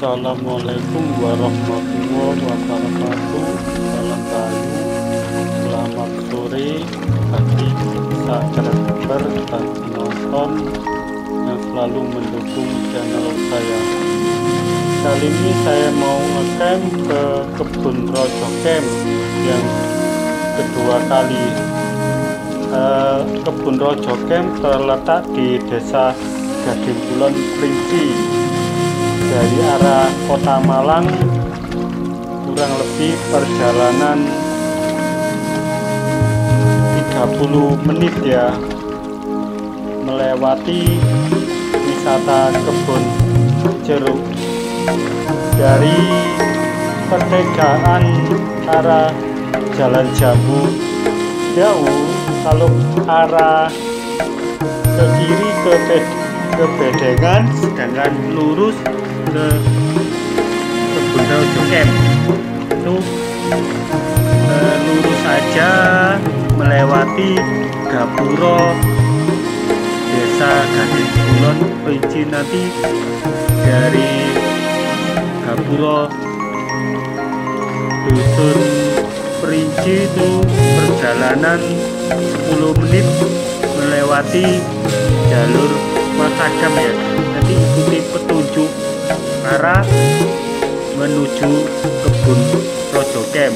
Assalamualaikum warahmatullahi wabarakatuh. Salam Bayu. Selamat sore bagi subscriber dan penonton yang selalu mendukung channel saya. Kali ini saya mau ngecamp ke kebun Rojo Camp yang kedua kali. Kebun Rojo Camp terletak di Desa Gading Kulon Kerinci. Dari arah Kota Malang kurang lebih perjalanan 30 menit ya, melewati wisata kebun jeruk. Dari pertigaan arah Jalan Jambu jauh, kalau arah ke kiri ke Bedengan, sedangkan lurus ke kebun Rojo Camp itu lurus saja melewati Gapuro Desa Gading Kulon Kerinci. Nanti dari Gapuro Dusun Kerinci itu perjalanan 10 menit melewati jalur makadam ya. Nanti ikuti petunjuk arah menuju kebun Rojo Camp.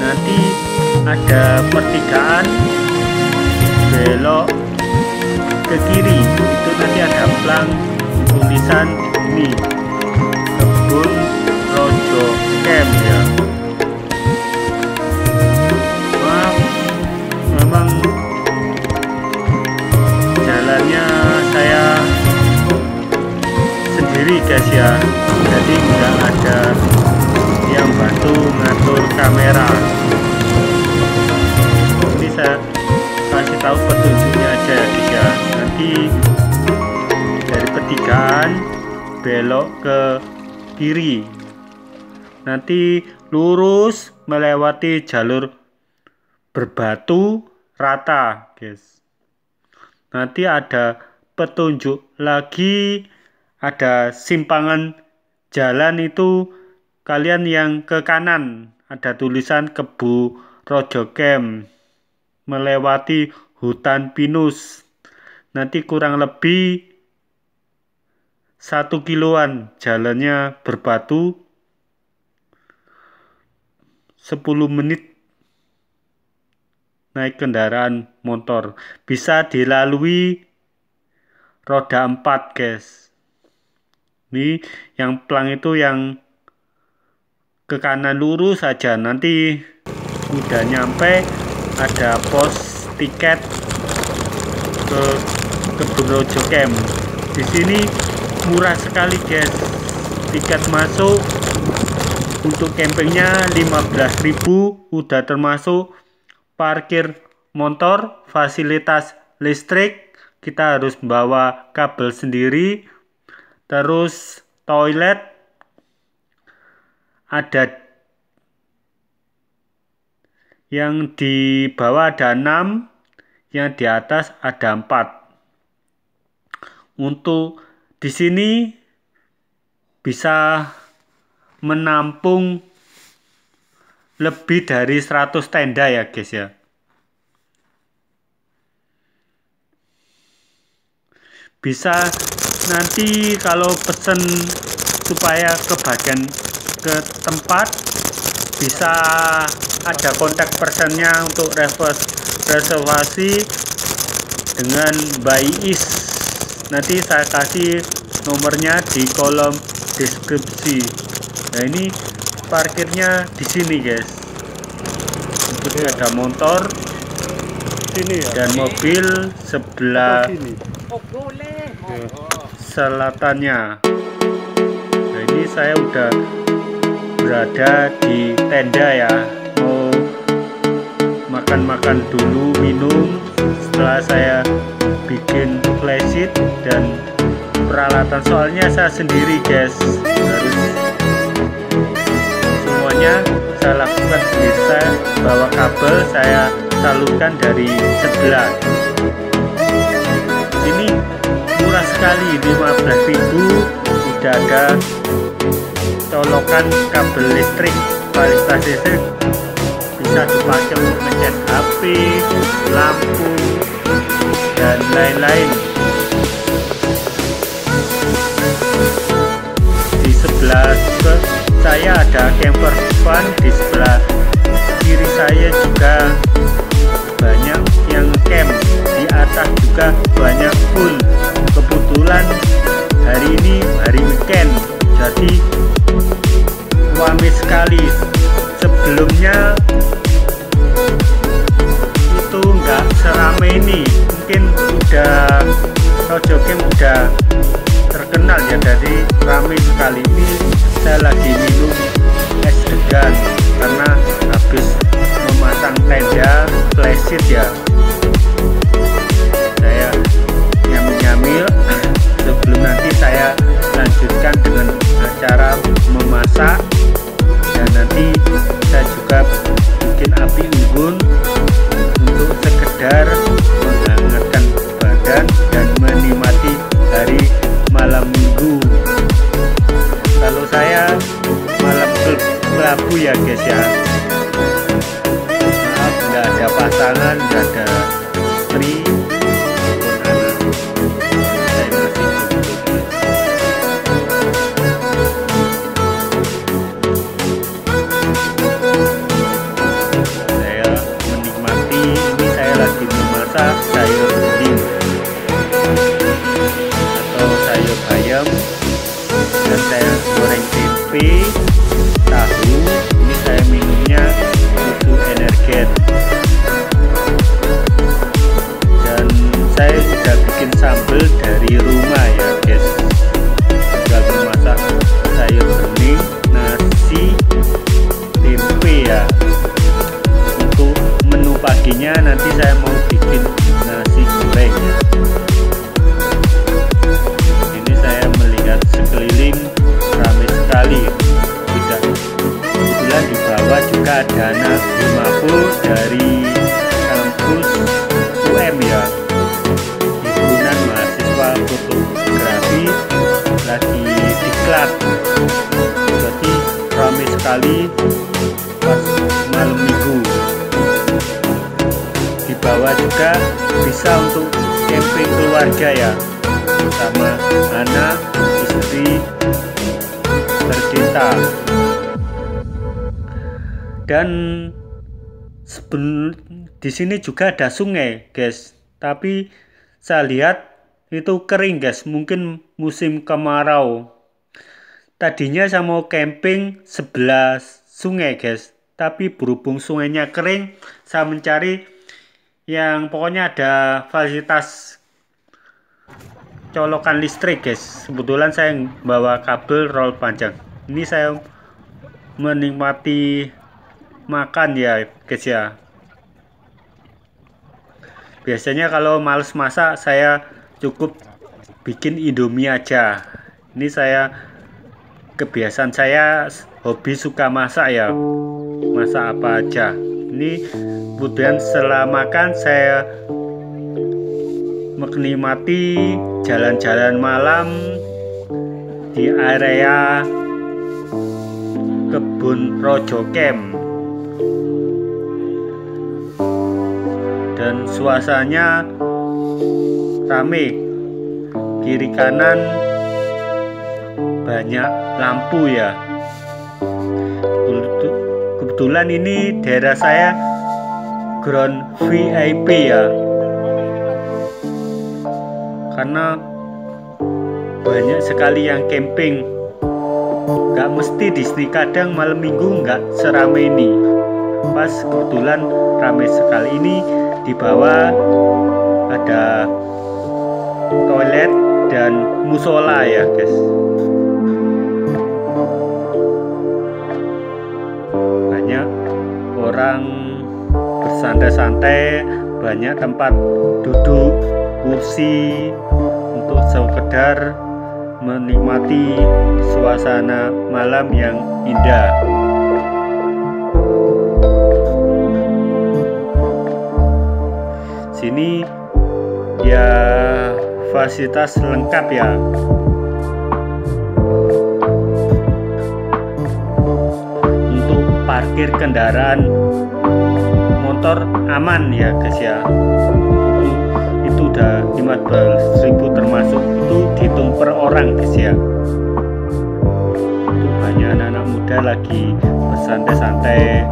Nanti ada pertigaan belok ke kiri, itu nanti ada plang tulisan ini kebun Rojo Camp ya. Maaf, memang jalannya saya sendiri guys ya, jadi nggak ada yang bantu ngatur kamera. Ini saya kasih tahu petunjuknya aja ya guys ya. Nanti dari pertigaan belok ke kiri, nanti lurus melewati jalur berbatu rata guys. Nanti ada petunjuk lagi, ada simpangan jalan, itu kalian yang ke kanan ada tulisan kebun Rojo Camp melewati hutan pinus. Nanti kurang lebih 1 kiloan, jalannya berbatu, 10 menit naik kendaraan motor, bisa dilalui roda 4 guys. Ini yang plang itu yang ke kanan lurus saja, nanti udah nyampe ada pos tiket ke kebun Rojo Camp. Di sini murah sekali guys, tiket masuk untuk campingnya 15.000, udah termasuk parkir motor, fasilitas listrik, kita harus bawa kabel sendiri, terus toilet ada yang di bawah ada 6, yang di atas ada 4. Untuk di sini bisa menampung lebih dari 100 tenda ya guys ya. Bisa nanti kalau pesen supaya kebagian ke tempat, bisa ada kontak personnya untuk reservasi dengan Mbak Iis. Nanti saya kasih nomornya di kolom deskripsi. Nah, ini parkirnya di sini guys. Ini ada motor sini ya, dan mobil sebelah selatannya. Nah, ini saya udah berada di tenda ya, mau makan-makan dulu, minum. Setelah saya bikin flysheet dan peralatan, soalnya saya sendiri guys, harus semuanya saya lakukan sendiri. Saya bawa kabel, saya salurkan dari sebelah. Ini murah sekali, 15.000 sudah ada colokan kabel listrik, fasilitas listrik bisa dipakai untuk ngecas HP, lampu, dan lain-lain. Di sebelah saya ada camper van, di sebelah kiri saya juga banyak yang camp, di atas juga banyak full. Kebetulan hari ini hari weekend, jadi ramai sekali. Sebelumnya itu nggak seramai ini, mungkin udah Rojo Camp udah terkenal ya, dari ramai sekali. Ini saya lagi minum es degan karena habis memasang tenda flashit ya. Saya nyamil-nyamil sebelum nanti saya lanjutkan dengan acara memasak, dan nanti saya juga bikin api unggun untuk sekedar menghangatkan badan dan menikmati hari malam minggu. Kalau saya malam kelabu ya guys ya, maaf nggak ada pasangan, nggak ada istri maupun anak, saya masih jomblo. Saya menikmati, ini saya lagi memasak sayur bening atau sayur bayam, dan saya goreng tempe, tahu. Ini saya minumnya susu energen, dan saya sudah bikin sambal dari rumah ya guys. Tinggal memasak sayur bening, nasi, tempe ya. Untuk menu paginya nanti saya mau bikin nasi goreng ya. Ini saya melihat sekeliling ramai sekali. Tidak, kebetulan di bawah juga ada anak Himafo dari kampus UM ya, himpunan mahasiswa fotografi, lagi diklat. Jadi ramai sekali pas malam minggu. Di bawah juga bisa untuk camping keluarga ya, sama anak, istri, tercinta. Dan di sini juga ada sungai guys, tapi saya lihat itu kering guys, mungkin musim kemarau. Tadinya saya mau camping sebelah sungai guys, tapi berhubung sungainya kering, saya mencari yang pokoknya ada fasilitas colokan listrik guys. Kebetulan saya bawa kabel roll panjang. Ini saya menikmati makan ya guys ya. Biasanya kalau males masak saya cukup bikin Indomie aja. Ini saya, kebiasaan saya hobi suka masak ya, masak apa aja. Ini kemudian setelah makan saya menikmati jalan-jalan malam di area kebun Rojo Camp, dan suasananya rame. Kiri kanan banyak lampu ya. Kebetulan ini daerah saya ground VIP ya, karena banyak sekali yang camping. Gak mesti di sini, kadang malam minggu nggak seramai ini. Pas kebetulan ramai sekali ini. Di bawah ada toilet dan musola ya guys. Banyak orang bersantai-santai, banyak tempat duduk, kursi untuk sekedar menikmati suasana malam yang indah. Sini ya fasilitas lengkap ya. parkir kendaraan motor aman ya guys ya. Itu udah 15.000 termasuk itu dihitung per orang guys ya. Itu banyak anak-anak muda lagi bersantai-santai.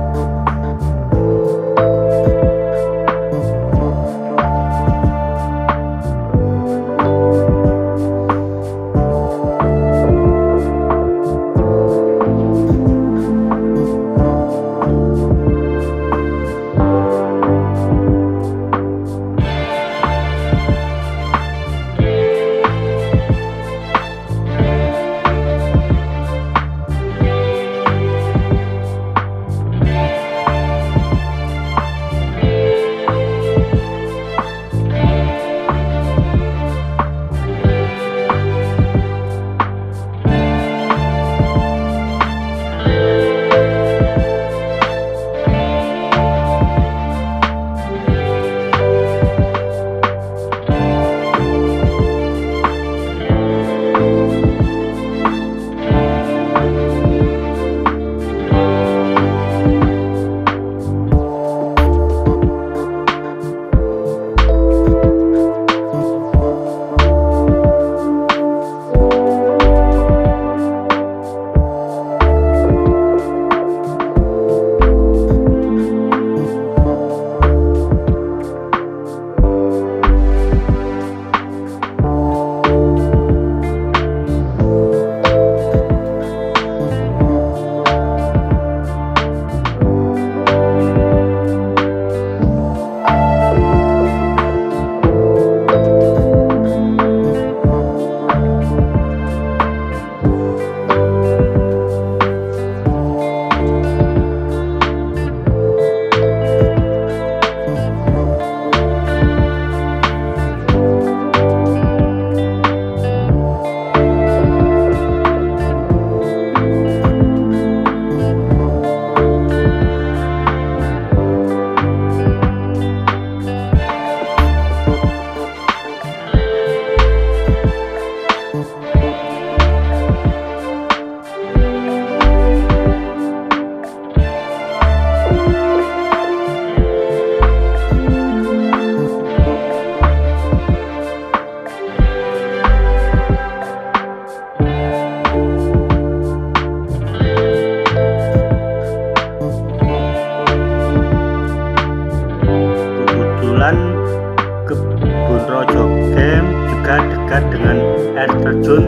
Kebun Rojo Camp juga dekat dengan air terjun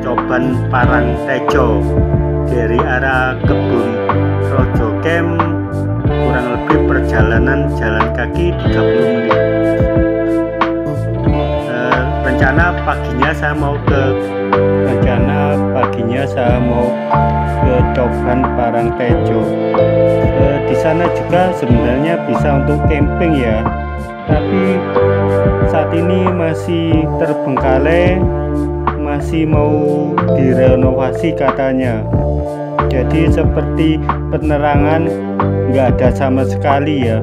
Coban Parangtejo. Dari arah Kebun Rojo Camp kurang lebih perjalanan jalan kaki 30 menit. Rencana paginya saya mau ke Coban Parangtejo. Di sana juga sebenarnya bisa untuk camping ya, tapi saat ini masih terbengkalai, masih mau direnovasi katanya. Jadi seperti penerangan nggak ada sama sekali ya.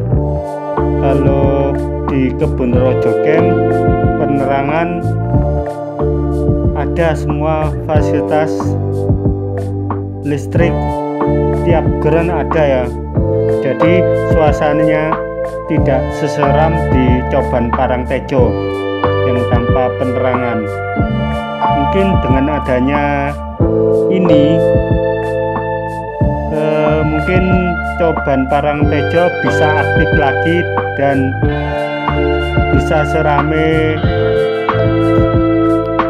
Kalau di Kebun Rojo Camp penerangan ada semua fasilitas listrik, tiap geran ada ya. Jadi suasananya tidak seseram di Coban Parangtejo yang tanpa penerangan. Mungkin dengan adanya ini mungkin Coban Parangtejo bisa aktif lagi dan bisa serame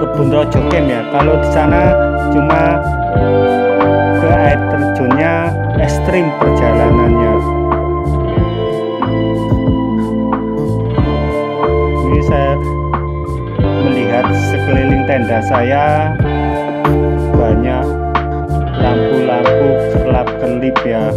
Kebun Rojo Camp ya. Kalau di sana cuma ke air terjunnya ekstrim perjalanannya. Ini saya melihat sekeliling tenda saya banyak lampu-lampu kelap-kelip ya.